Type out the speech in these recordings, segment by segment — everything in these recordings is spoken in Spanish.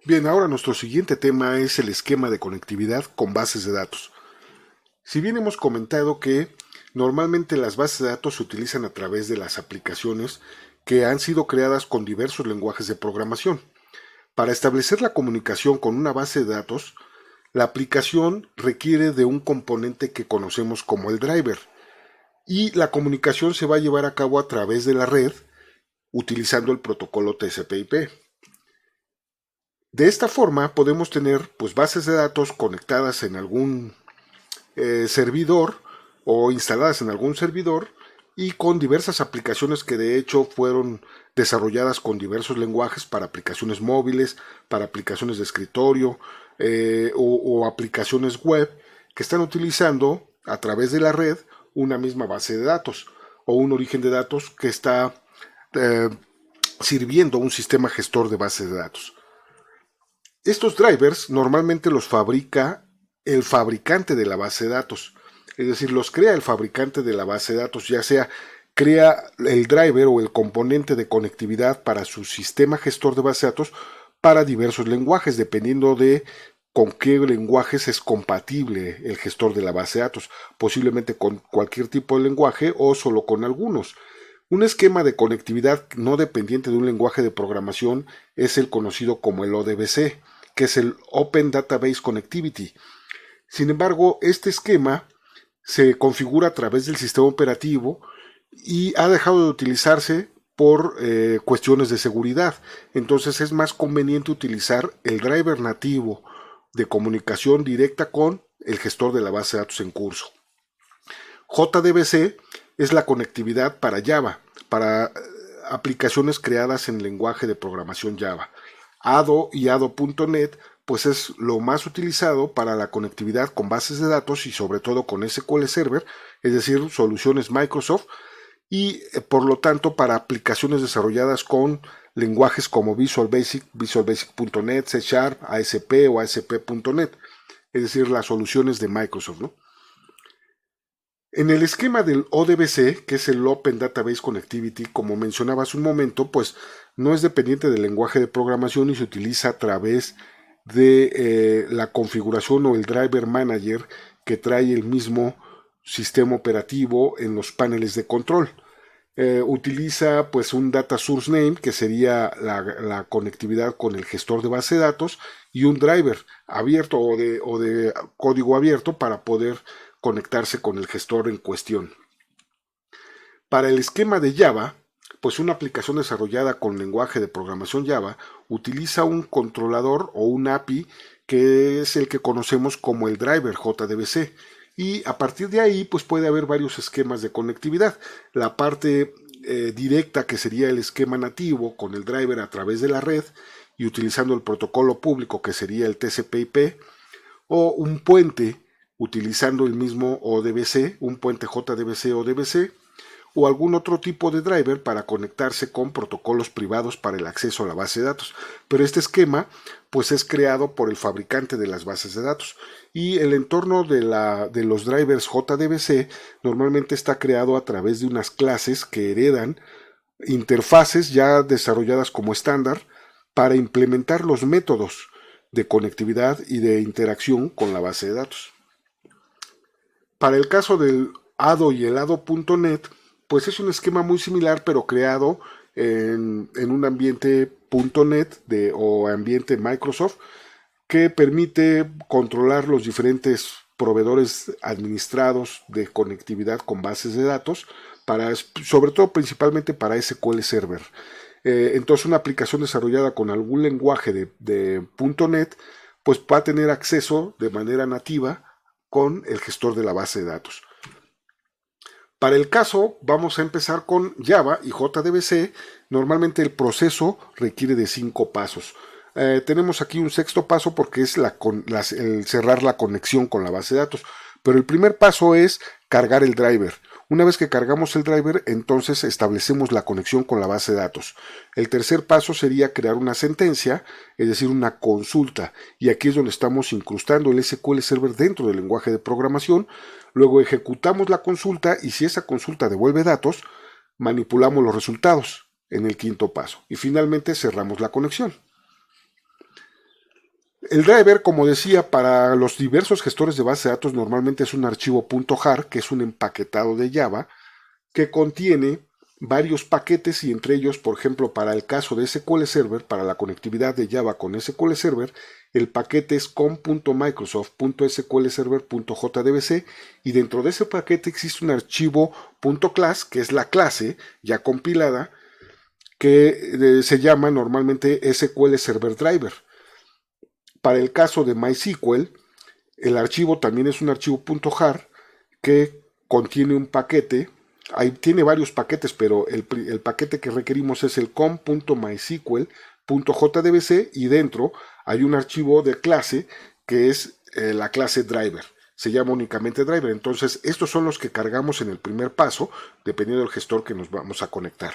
Bien, ahora nuestro siguiente tema es el esquema de conectividad con bases de datos. Si bien hemos comentado que normalmente las bases de datos se utilizan a través de las aplicaciones que han sido creadas con diversos lenguajes de programación. Para establecer la comunicación con una base de datos, la aplicación requiere de un componente que conocemos como el driver y la comunicación se va a llevar a cabo a través de la red utilizando el protocolo TCP/IP. De esta forma podemos tener bases de datos conectadas en algún servidor o instaladas en algún servidor y con diversas aplicaciones que de hecho fueron desarrolladas con diversos lenguajes para aplicaciones móviles, para aplicaciones de escritorio o aplicaciones web que están utilizando a través de la red una misma base de datos o un origen de datos que está eh, sirviendo un sistema gestor de bases de datos. Estos drivers normalmente los fabrica el fabricante de la base de datos, es decir, los crea el fabricante de la base de datos, ya sea crea el driver o el componente de conectividad para su sistema gestor de base de datos para diversos lenguajes, dependiendo de con qué lenguajes es compatible el gestor de la base de datos, posiblemente con cualquier tipo de lenguaje o solo con algunos. Un esquema de conectividad no dependiente de un lenguaje de programación es el conocido como el ODBC, que es el Open Database Connectivity. Sin embargo, este esquema se configura a través del sistema operativo y ha dejado de utilizarse por cuestiones de seguridad. Entonces es más conveniente utilizar el driver nativo de comunicación directa con el gestor de la base de datos en curso. JDBC es la conectividad para Java, para aplicaciones creadas en lenguaje de programación Java. ADO y ADO.NET pues es lo más utilizado para la conectividad con bases de datos y sobre todo con SQL Server, es decir, soluciones Microsoft, y por lo tanto para aplicaciones desarrolladas con lenguajes como Visual Basic, Visual Basic.NET, C Sharp, ASP o ASP.NET, es decir, las soluciones de Microsoft, ¿no? En el esquema del ODBC, que es el Open Database Connectivity, como mencionaba hace un momento, pues no es dependiente del lenguaje de programación y se utiliza a través de la configuración o el driver manager que trae el mismo sistema operativo en los paneles de control. Utiliza pues un data source name que sería la conectividad con el gestor de base de datos y un driver abierto o de código abierto para poder conectarse con el gestor en cuestión. Para el esquema de Java, pues una aplicación desarrollada con lenguaje de programación Java utiliza un controlador o un API que es el que conocemos como el driver JDBC y a partir de ahí pues puede haber varios esquemas de conectividad. La parte directa que sería el esquema nativo con el driver a través de la red y utilizando el protocolo público que sería el TCP/IP o un puente utilizando el mismo ODBC, un puente JDBC o ODBC o algún otro tipo de driver para conectarse con protocolos privados para el acceso a la base de datos. Pero este esquema pues es creado por el fabricante de las bases de datos y el entorno de los drivers JDBC normalmente está creado a través de unas clases que heredan interfaces ya desarrolladas como estándar para implementar los métodos de conectividad y de interacción con la base de datos. Para el caso del ADO y el ADO.NET, pues es un esquema muy similar, pero creado en un ambiente .NET o ambiente Microsoft que permite controlar los diferentes proveedores administrados de conectividad con bases de datos, sobre todo principalmente para SQL Server. Entonces una aplicación desarrollada con algún lenguaje de .NET pues va a tener acceso de manera nativa con el gestor de la base de datos. Para el caso vamos a empezar con Java y JDBC. Normalmente el proceso requiere de 5 pasos. Tenemos aquí un sexto paso porque es el cerrar la conexión con la base de datos. Pero el primer paso es cargar el driver. Una vez que cargamos el driver, entonces establecemos la conexión con la base de datos. El tercer paso sería crear una sentencia, es decir, una consulta. Y aquí es donde estamos incrustando el SQL Server dentro del lenguaje de programación. Luego ejecutamos la consulta y si esa consulta devuelve datos, manipulamos los resultados en el quinto paso. Y finalmente cerramos la conexión. El driver, como decía, para los diversos gestores de base de datos normalmente es un archivo .jar, que es un empaquetado de Java, que contiene varios paquetes y entre ellos, por ejemplo, para el caso de SQL Server, para la conectividad de Java con SQL Server, el paquete es com.microsoft.sqlserver.jdbc y dentro de ese paquete existe un archivo .class, que es la clase ya compilada, que se llama normalmente SQL Server Driver. Para el caso de MySQL, el archivo también es un archivo .jar que contiene un paquete. Ahí tiene varios paquetes, pero el paquete que requerimos es el com.mysql.jdbc y dentro hay un archivo de clase que es la clase driver. Se llama únicamente driver. Entonces, estos son los que cargamos en el primer paso, dependiendo del gestor que nos vamos a conectar.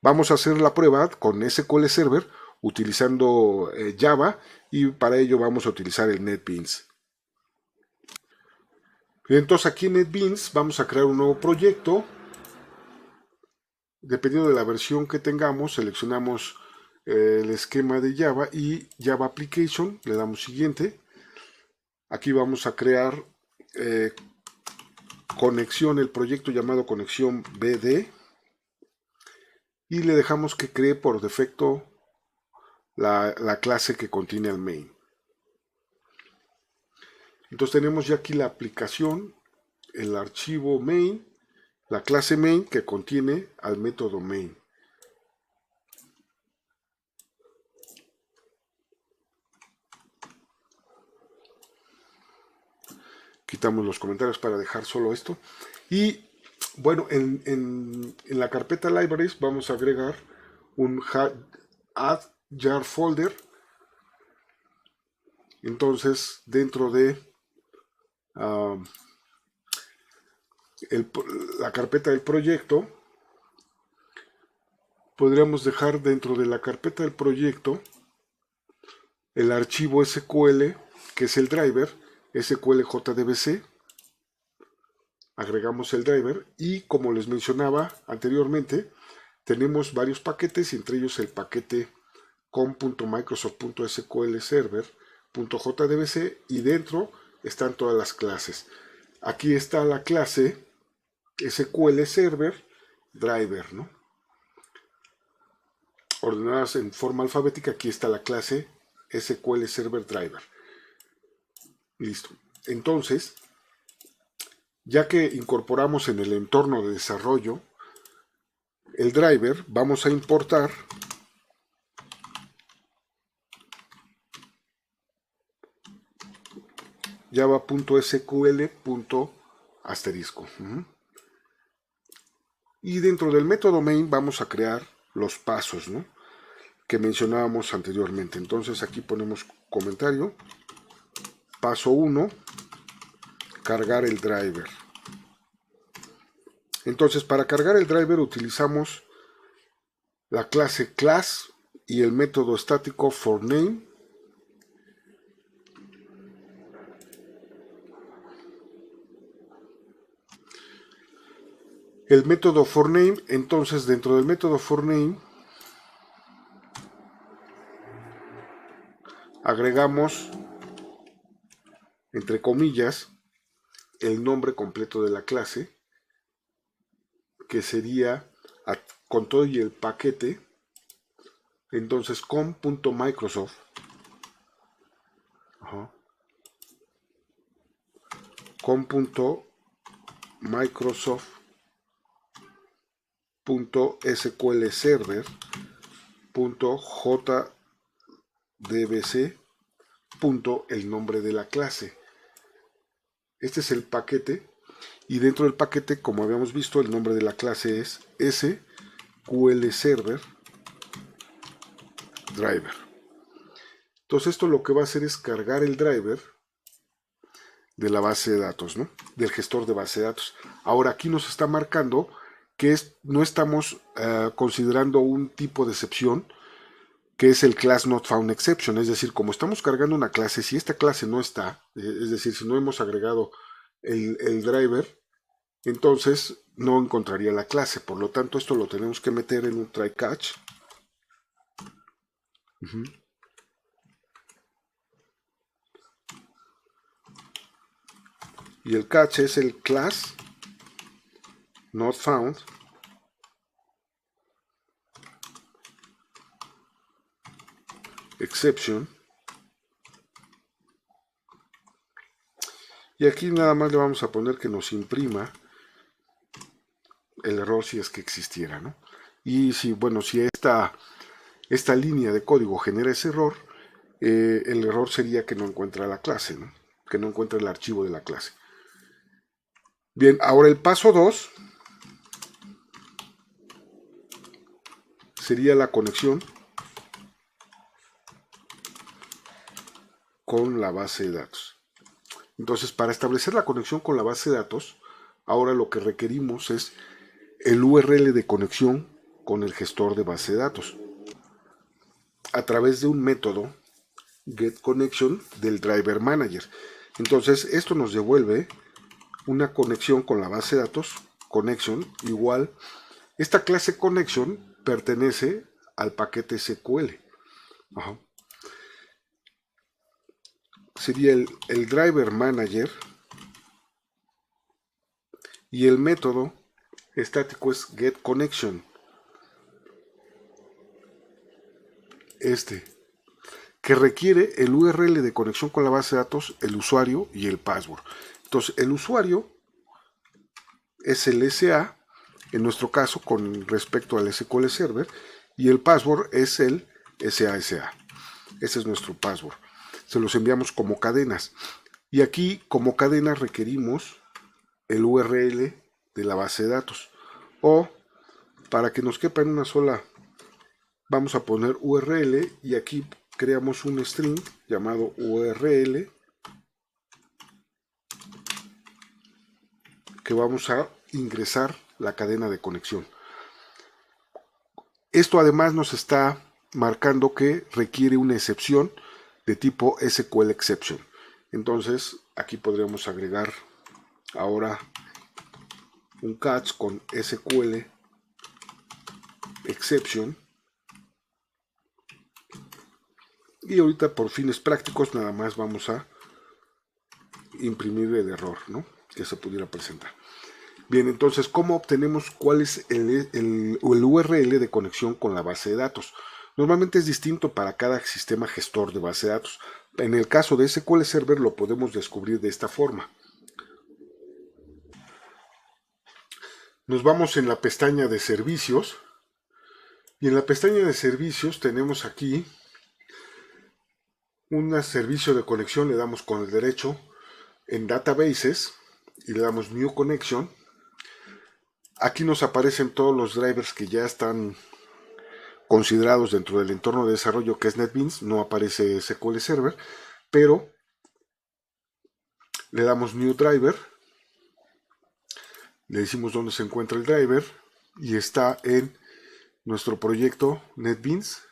Vamos a hacer la prueba con SQL Server utilizando Java y para ello vamos a utilizar el NetBeans. Entonces aquí en NetBeans vamos a crear un nuevo proyecto. Dependiendo de la versión que tengamos, seleccionamos el esquema de Java y Java Application, le damos siguiente. Aquí vamos a crear conexión, el proyecto llamado conexión BD y le dejamos que cree por defecto la clase que contiene el main. Entonces tenemos ya aquí la aplicación, el archivo main, la clase main que contiene al método main. Quitamos los comentarios para dejar solo esto. Y bueno, en la carpeta libraries vamos a agregar un add jar folder. Entonces, dentro de la carpeta del proyecto, podríamos dejar dentro de la carpeta del proyecto el archivo SQL, que es el driver, SQLJDBC. Agregamos el driver y como les mencionaba anteriormente, tenemos varios paquetes, entre ellos el paquete com.microsoft.sqlserver.jdbc y dentro están todas las clases. Aquí está la clase SQL Server Driver, ¿no? Ordenadas en forma alfabética, aquí está la clase SQL Server Driver. Listo. Entonces, ya que incorporamos en el entorno de desarrollo el driver, vamos a importar java.sql. Asterisco. Y dentro del método main vamos a crear los pasos, ¿no?, que mencionábamos anteriormente. Entonces aquí ponemos comentario. Paso 1, cargar el driver. Entonces para cargar el driver utilizamos la clase class y el método estático forName. El método forName, entonces dentro del método forName agregamos, entre comillas, el nombre completo de la clase, que sería con todo y el paquete. Entonces com.microsoft com.microsoft.sqlserver.jdbc. El nombre de la clase. Este es el paquete y dentro del paquete, como habíamos visto, el nombre de la clase es SQL Server Driver. Entonces esto lo que va a hacer es cargar el driver de la base de datos, ¿no?, del gestor de base de datos. Ahora aquí nos está marcando que no estamos considerando un tipo de excepción, que es el class not found exception. Es decir, como estamos cargando una clase, si esta clase no está, es decir, si no hemos agregado el driver, entonces no encontraría la clase. Por lo tanto, esto lo tenemos que meter en un try catch. Y el catch es el class not found exception. Y aquí nada más le vamos a poner que nos imprima el error si es que existiera, ¿no? Y si, bueno, si esta línea de código genera ese error, el error sería que no encuentra la clase, ¿no? Que no encuentra el archivo de la clase. Bien, ahora el paso 2 sería la conexión con la base de datos. Entonces, para establecer la conexión con la base de datos, ahora lo que requerimos es el URL de conexión con el gestor de base de datos a través de un método getConnection del driver manager. Entonces, esto nos devuelve una conexión con la base de datos, connection, igual. Esta clase connection pertenece al paquete SQL. Ajá. Sería el driver manager y el método estático es getConnection. Que requiere el URL de conexión con la base de datos, el usuario y el password. Entonces, el usuario es el SA, en nuestro caso, con respecto al SQL Server, y el password es el SASA. Ese es nuestro password. Se los enviamos como cadenas. Y aquí, como cadena, requerimos el URL de la base de datos. O, para que nos quepa en una sola, vamos a poner URL y aquí creamos un string llamado URL que vamos a ingresar la cadena de conexión. Esto además nos está marcando que requiere una excepción de tipo SQL exception. Entonces aquí podríamos agregar ahora un catch con SQL exception. Y ahorita por fines prácticos nada más vamos a imprimir el error, ¿no?, que se pudiera presentar. Bien, entonces, ¿cómo obtenemos cuál es el URL de conexión con la base de datos? Normalmente es distinto para cada sistema gestor de base de datos. En el caso de SQL Server lo podemos descubrir de esta forma. Nos vamos en la pestaña de servicios y en la pestaña de servicios tenemos aquí un servicio de conexión, le damos con el derecho en Databases y le damos New Connection. Aquí nos aparecen todos los drivers que ya están considerados dentro del entorno de desarrollo que es NetBeans. No aparece SQL Server, pero le damos New Driver, le decimos dónde se encuentra el driver y está en nuestro proyecto NetBeans.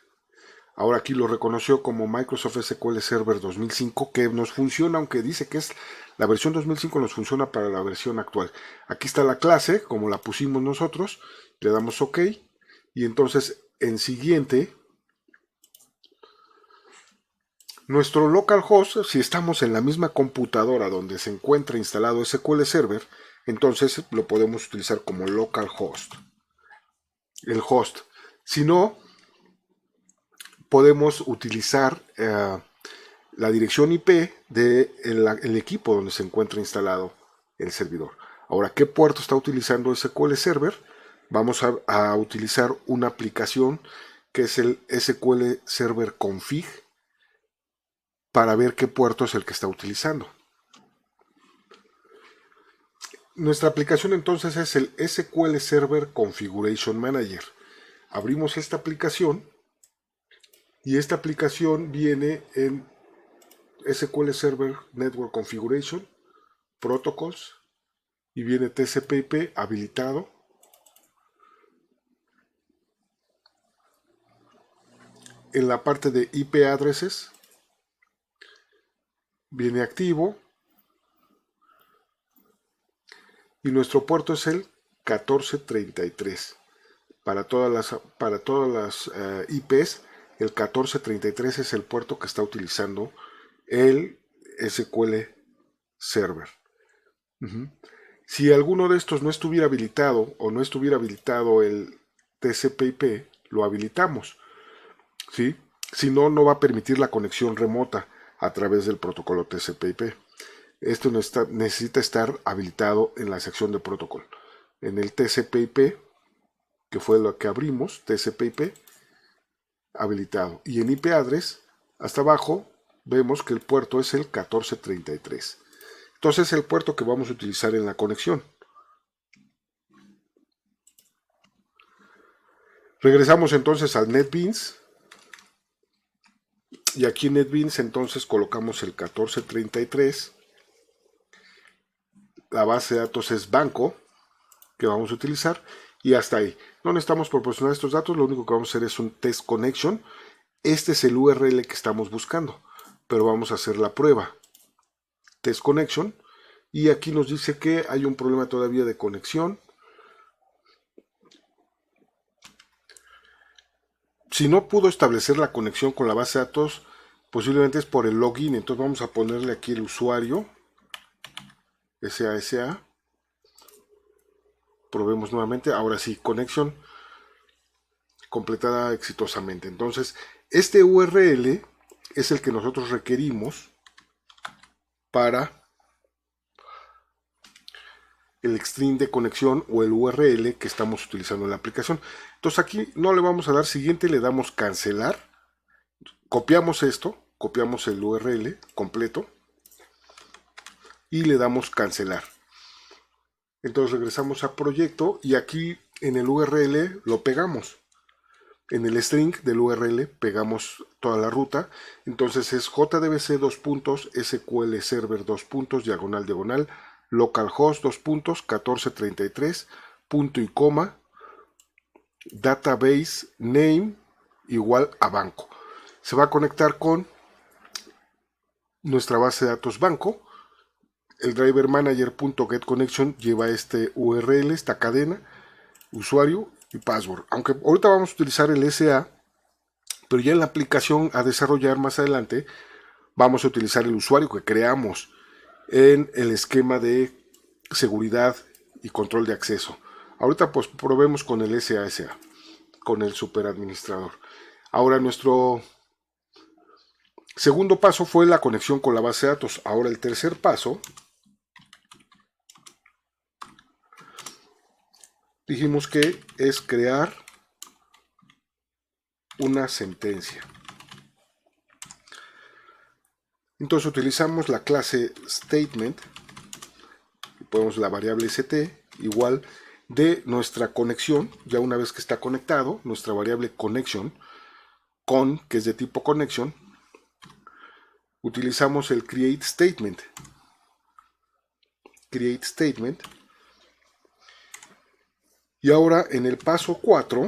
Ahora aquí lo reconoció como Microsoft SQL Server 2005, que nos funciona, aunque dice que es la versión 2005, nos funciona para la versión actual. Aquí está la clase, como la pusimos nosotros, le damos OK, y entonces en siguiente, nuestro localhost, si estamos en la misma computadora donde se encuentra instalado SQL Server, entonces lo podemos utilizar como localhost, el host. Si no, podemos utilizar la dirección IP del equipo donde se encuentra instalado el servidor. Ahora, ¿qué puerto está utilizando SQL Server? Vamos a utilizar una aplicación que es el SQL Server Config para ver qué puerto es el que está utilizando. Nuestra aplicación entonces es el SQL Server Configuration Manager. Abrimos esta aplicación y esta aplicación viene en SQL Server Network Configuration, Protocols, y viene TCP/IP habilitado. En la parte de IP addresses viene activo y nuestro puerto es el 1433. Para todas las IPs, el 1433 es el puerto que está utilizando el SQL Server. Ujú. Si alguno de estos no estuviera habilitado o no estuviera habilitado el TCP/IP, lo habilitamos, ¿sí? Si no, no va a permitir la conexión remota a través del protocolo TCP/IP. Esto necesita estar habilitado en la sección de protocolo. En el TCP/IP, que fue lo que abrimos, TCP/IP, habilitado. Y en IP address, hasta abajo, vemos que el puerto es el 1433. Entonces, es el puerto que vamos a utilizar en la conexión. Regresamos entonces al NetBeans. Y aquí en NetBeans entonces colocamos el 1433. La base de datos es banco que vamos a utilizar. Y hasta ahí. No necesitamos proporcionar estos datos. Lo único que vamos a hacer es un test connection. Este es el URL que estamos buscando. Pero vamos a hacer la prueba. Test connection. Y aquí nos dice que hay un problema todavía de conexión. Si no pudo establecer la conexión con la base de datos, posiblemente es por el login. Entonces vamos a ponerle aquí el usuario, SASA. Probemos nuevamente. Ahora sí, conexión completada exitosamente. Entonces, este URL es el que nosotros requerimos para el string de conexión o el URL que estamos utilizando en la aplicación. Entonces aquí no le vamos a dar siguiente, le damos cancelar. Copiamos esto, copiamos el URL completo y le damos cancelar. Entonces regresamos a proyecto y aquí en el URL lo pegamos. En el string del URL pegamos toda la ruta. Entonces es jdbc sql server diagonal localhost 1433 punto y coma database name igual a banco. Se va a conectar con nuestra base de datos banco. El driver manager.getConnection lleva este URL, esta cadena, usuario y password. Aunque ahorita vamos a utilizar el SA, pero ya en la aplicación a desarrollar más adelante vamos a utilizar el usuario que creamos en el esquema de seguridad y control de acceso. Ahorita pues probemos con el SASA, con el superadministrador. Ahora nuestro segundo paso fue la conexión con la base de datos. Ahora el tercer paso, dijimos que es crear una sentencia. Entonces utilizamos la clase statement, ponemos la variable st igual de nuestra conexión. Ya una vez que está conectado, nuestra variable connection con, que es de tipo connection, utilizamos el create statement. Y ahora en el paso 4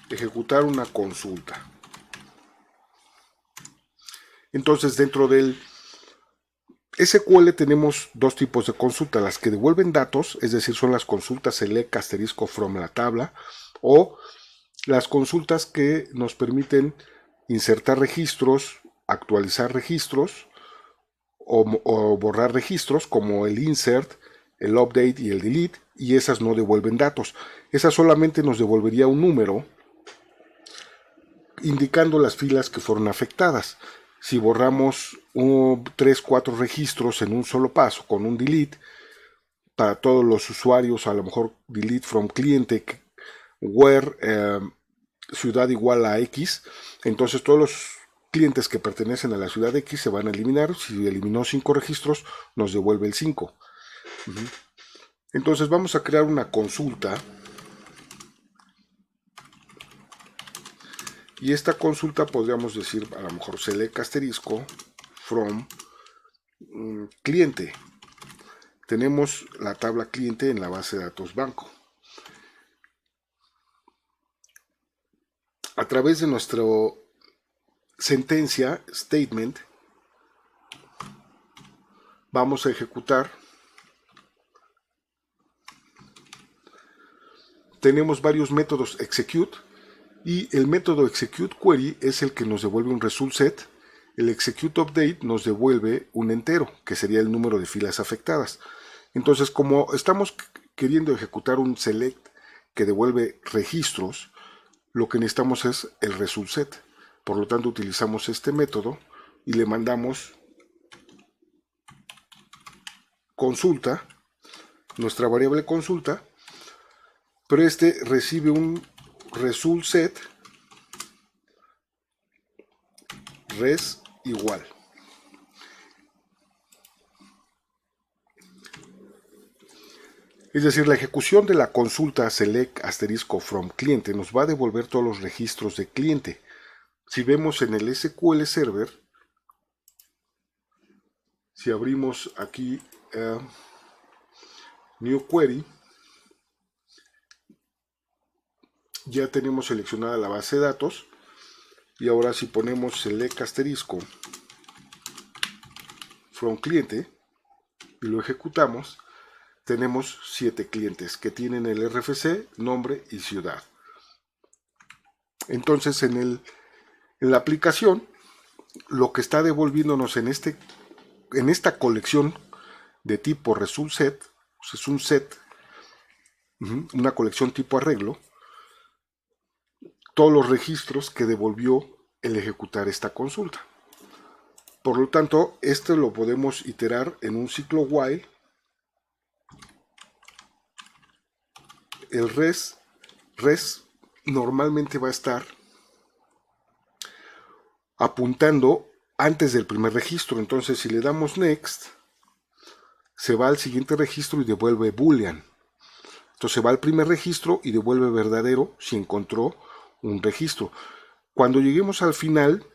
ejecutar una consulta. Entonces dentro del SQL tenemos dos tipos de consulta, las que devuelven datos, es decir, son las consultas select asterisco from la tabla, o las consultas que nos permiten insertar registros, actualizar registros o borrar registros, como el insert, el update y el delete, y esas no devuelven datos. Esas solamente nos devolvería un número indicando las filas que fueron afectadas. Si borramos 3, 4 registros en un solo paso con un delete, para todos los usuarios, a lo mejor delete from cliente, where ciudad igual a X, entonces todos los clientes que pertenecen a la ciudad X se van a eliminar. Si eliminó 5 registros, nos devuelve el 5. Entonces vamos a crear una consulta. Y esta consulta podríamos decir, a lo mejor select asterisco from cliente. Tenemos la tabla cliente en la base de datos banco. A través de nuestra sentencia, statement, vamos a ejecutar. Tenemos varios métodos execute y el método execute query es el que nos devuelve un result set El execute update nos devuelve un entero, que sería el número de filas afectadas. Entonces, como estamos queriendo ejecutar un select que devuelve registros, lo que necesitamos es el result set. Por lo tanto, utilizamos este método y le mandamos consulta, nuestra variable consulta, pero este recibe un result set res igual. Es decir, la ejecución de la consulta select asterisco from cliente nos va a devolver todos los registros de cliente. Si vemos en el SQL Server, si abrimos aquí New Query, ya tenemos seleccionada la base de datos y ahora si ponemos select asterisco from cliente y lo ejecutamos, tenemos 7 clientes que tienen el RFC, nombre y ciudad. Entonces en la aplicación, lo que está devolviéndonos en esta colección de tipo result set, pues es un set, una colección tipo arreglo, todos los registros que devolvió el ejecutar esta consulta. Por lo tanto, esto lo podemos iterar en un ciclo while. El res normalmente va a estar apuntando antes del primer registro. Entonces, si le damos next, se va al siguiente registro y devuelve boolean. Entonces se va al primer registro y devuelve verdadero si encontró un registro. Cuando lleguemos al final,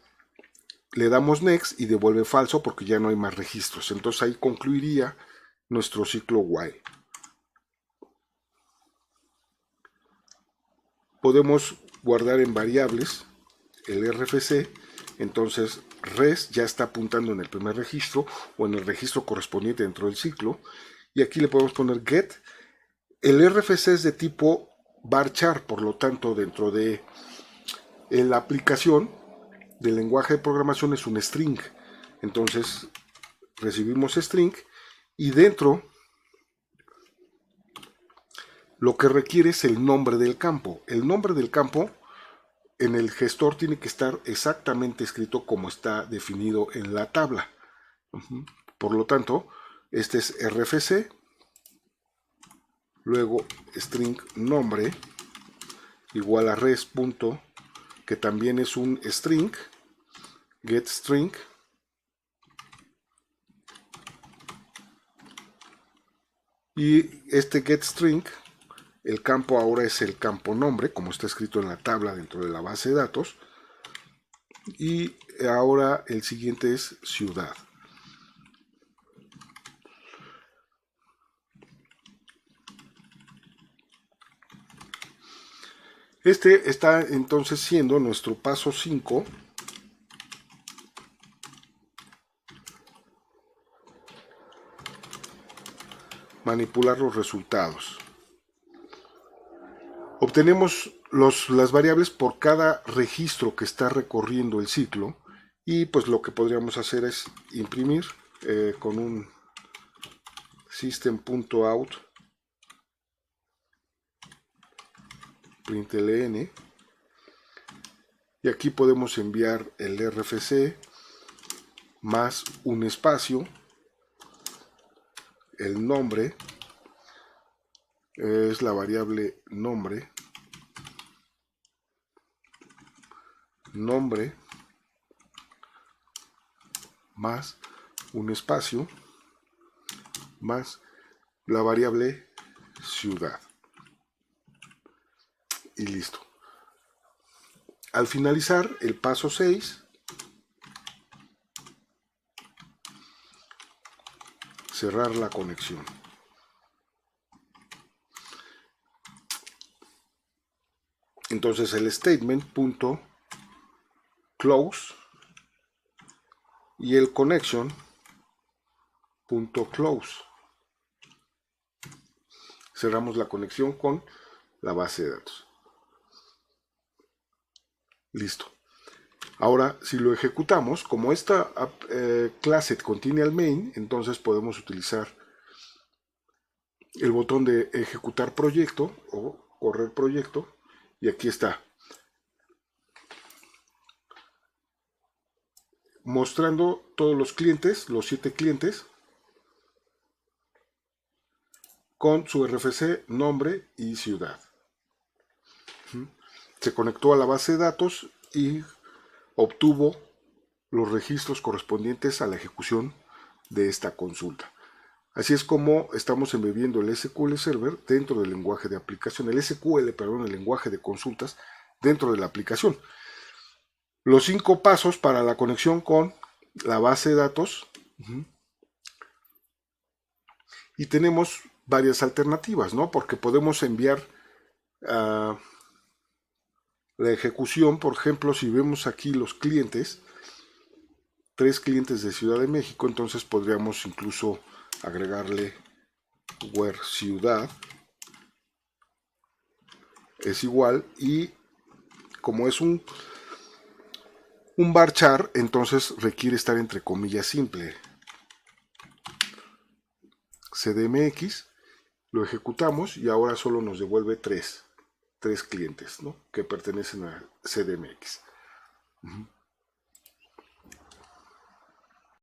le damos next y devuelve falso porque ya no hay más registros. Entonces ahí concluiría nuestro ciclo while. Podemos guardar en variables el RFC. Entonces res ya está apuntando en el primer registro o en el registro correspondiente dentro del ciclo. Y aquí le podemos poner get. El RFC es de tipo varchar, por lo tanto dentro de la aplicación del lenguaje de programación es un string. Entonces recibimos string y dentro lo que requiere es el nombre del campo. El nombre del campo en el gestor tiene que estar exactamente escrito como está definido en la tabla. Por lo tanto, este es RFC, luego string nombre igual a res punto, que también es un string, get string, y este get string, el campo ahora es el campo nombre, como está escrito en la tabla dentro de la base de datos, y ahora el siguiente es ciudad. Este está entonces siendo nuestro paso 5. Manipular los resultados. Obtenemos las variables por cada registro que está recorriendo el ciclo y pues lo que podríamos hacer es imprimir con un system.out println y aquí podemos enviar el RFC más un espacio, el nombre es la variable nombre más un espacio más la variable ciudad y listo. Al finalizar el paso 6, cerrar la conexión. Entonces el statement.close y el connection.close. Cerramos la conexión con la base de datos. Listo. Ahora, si lo ejecutamos, como esta clase contiene al main, entonces podemos utilizar el botón de ejecutar proyecto o correr proyecto, y aquí está, mostrando todos los clientes, los 7 clientes, con su RFC, nombre y ciudad. Se conectó a la base de datos y obtuvo los registros correspondientes a la ejecución de esta consulta. Así es como estamos embebiendo el SQL Server dentro del lenguaje de aplicación, el SQL, perdón, el lenguaje de consultas dentro de la aplicación. Los 5 pasos para la conexión con la base de datos. Y tenemos varias alternativas, ¿no? Porque podemos enviar la ejecución, por ejemplo, si vemos aquí los clientes, 3 clientes de Ciudad de México, entonces podríamos incluso agregarle where ciudad es igual, y como es un varchar, entonces requiere estar entre comillas simple. CDMX, lo ejecutamos y ahora solo nos devuelve 3 clientes, ¿no?, que pertenecen a CDMX.